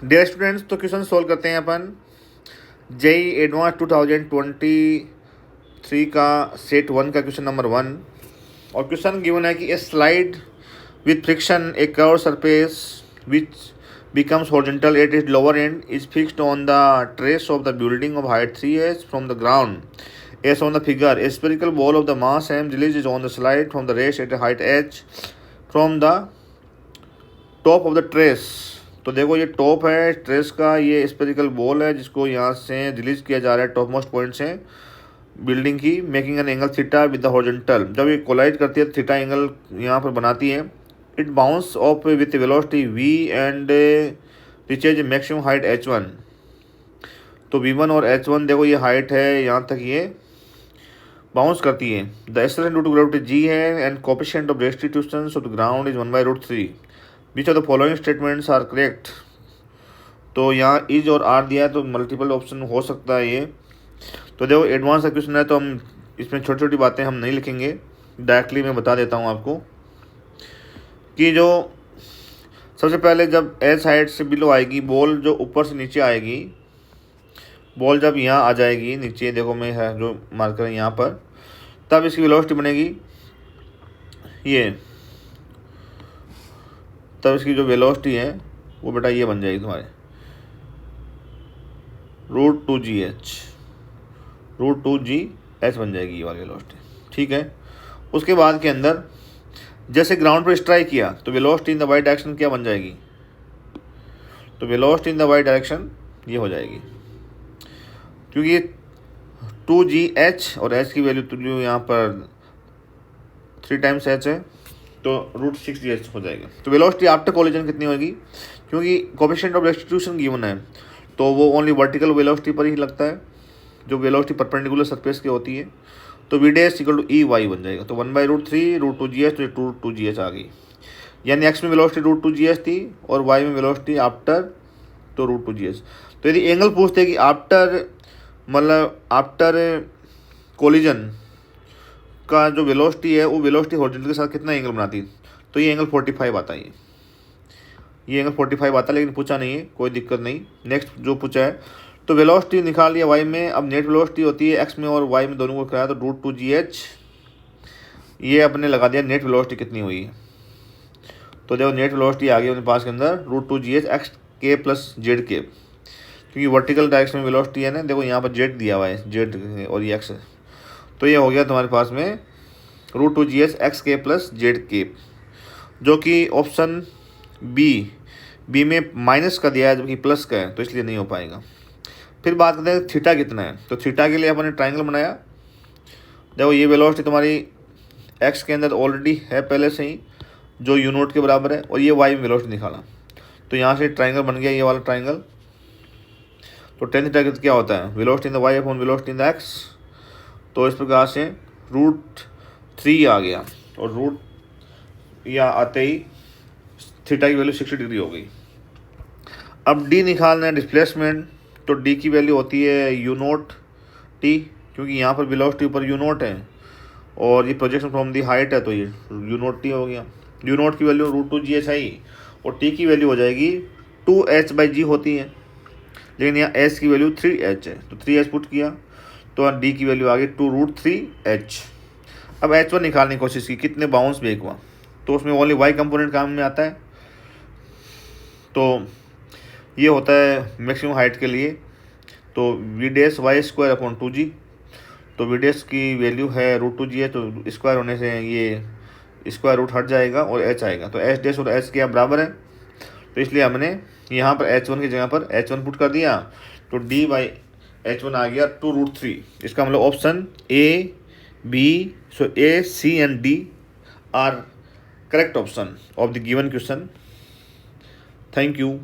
Dear students, तो question solve करते हैं अपन जेई एडवांस 2023 का सेट 1 का क्वेश्चन नंबर 1। और क्वेश्चन गिवन है कि a slide with friction a curve surface which becomes horizontal at its lower end is fixed on the trace of the building of height 3h from the ground as on the figure. A spherical ball of the mass m released on the slide from the race at a height h from the top of the trace. तो देखो ये top है trace का, ये spherical ball है जिसको यहाँ से रिलीज किया जा रहा है टॉप मोस्ट पॉइंट से बिल्डिंग की, making an angle theta with the horizontal. जब ये कोलाइड करती है थीटा एंगल यहाँ पर बनाती है। It bounce off with velocity v and reaches maximum height h1। तो v1 और h1 देखो ये हाइट है, यहाँ तक ये बाउंस करती है। The acceleration due to gravity g है and coefficient of restitution of the ground is 1/√3। Which of the following statements are correct. तो यहाँ इज और आर दिया है तो मल्टीपल ऑप्शन हो सकता है ये। तो देखो एडवांस का क्वेश्चन है तो हम इसमें छोटी छोटी बातें हम नहीं लिखेंगे, डायरेक्टली मैं बता देता हूँ आपको कि जो सबसे पहले जब एच हाइट से बिलो आएगी बॉल, जो ऊपर से नीचे आएगी बॉल, जब यहाँ आ जाएगी नीचे, देखो मैं है जो मार्कर है यहाँ पर, तब इसकी वेलोसिटी बनेगी ये, तब इसकी जो वेलोसिटी है वो बेटा ये बन जाएगी तुम्हारे √2gh, √2gh बन जाएगी ये वाली वेलोसिटी। ठीक है। उसके बाद के अंदर जैसे ग्राउंड पर स्ट्राइक किया तो velocity in the y direction क्या बन जाएगी, तो velocity in the y direction ये हो जाएगी, क्योंकि 2gh और h की वैल्यू तो यहाँ पर 3 टाइम्स h है तो √6gh हो जाएगा। तो वेलोसिटी आफ्टर कोलिजन कितनी होगी, क्योंकि कोएफिशिएंट ऑफ रेस्टिट्यूशन गिवन है तो वो ओनली वर्टिकल वेलोसिटी पर ही लगता है, जो वेलोसिटी परपेंडिकुलर सरफेस की होती है। तो v dash equal to e y बन जाएगा। तो 1/√3 √2gh, तो 2gh आ गई, यानी x में वेलोसिटी √2gh थी और y में वेलोसिटी आफ्टर तो √2gh। तो यदि एंगल पूछते कि आफ्टर मतलब आफ्टर कोलिजन का जो वेलोसिटी है वो वेलोसिटी हॉरिजॉन्टल के साथ कितना एंगल बनाती है, तो ये एंगल 45 आता है। ये एंगल 45 आता है, लेकिन पूछा नहीं है, कोई दिक्कत नहीं। नेक्स्ट जो पूछा है तो वेलोसिटी निकाल लिया y में, अब नेट वेलोसिटी होती है x में और y में दोनों को कराया तो √2gh, ये अपने लगा दिया नेट वेलोसिटी कितनी हुई है। तो देखो नेट वेलोसिटी आ गई अपने पास के अंदर √2gh x k plus Z के, क्योंकि वर्टिकल डायरेक्शन में वेलोसिटी है ना, देखो यहाँ पर जेड दिया हुआ है, जेड और ये एक्स है। तो ये हो गया तुम्हारे पास में √2gh x k plus Z के, जो कि ऑप्शन बी में माइनस का दिया है जबकि प्लस का है, तो इसलिए नहीं हो पाएगा। फिर बात करते हैं थीटा कितना है। तो थीटा के लिए अपने ट्राइंगल बनाया। देखो ये वेलोसिटी तुम्हारी एक्स के अंदर ऑलरेडी है पहले से ही, जो यू नोट के बराबर है, और ये वाई में वेलोसिटी निकाला, तो यहाँ से ट्राइंगल बन गया ये वाला ट्राइंगल। तो टेन थीटा क्या होता है, velocity in the y upon velocity in the x. तो इस प्रकार से √3 आ गया, और रूट या आते ही थीटा की वैल्यू 60 डिग्री हो गई। अब डी निकालना है डिस्प्लेसमेंट। तो डी की वैल्यू होती है यू नोट टी, क्योंकि यहाँ पर वेलोसिटी ऊपर यू नोट है और ये प्रोजेक्शन फ्रॉम दी हाइट है, तो ये यू नोट टी हो गया। यू नोट की वैल्यू √2gh आई और टी की वैल्यू हो जाएगी 2h/g होती है, लेकिन यहाँ h की वैल्यू 3h है, तो 3h पुट किया तो डी की वैल्यू आ गई 2√3h। अब h1 निकालने की कोशिश की, कितने बाउंस बेक हुआ, तो उसमें ओनली y कंपोनेंट काम में आता है। तो ये होता है मैक्सिमम हाइट के लिए, तो v dash y square upon 2g। तो v डैश की वैल्यू है √2g है, तो स्क्वायर होने से ये स्क्वायर रूट हट जाएगा और h आएगा। तो h डैश और h के आप बराबर है, तो इसलिए हमने यहाँ पर h1 की जगह पर h1 पुट कर दिया, तो d/h1 आ गया 2√3। इसका मतलब option A B, so A C and D are correct option of the given question. Thank you.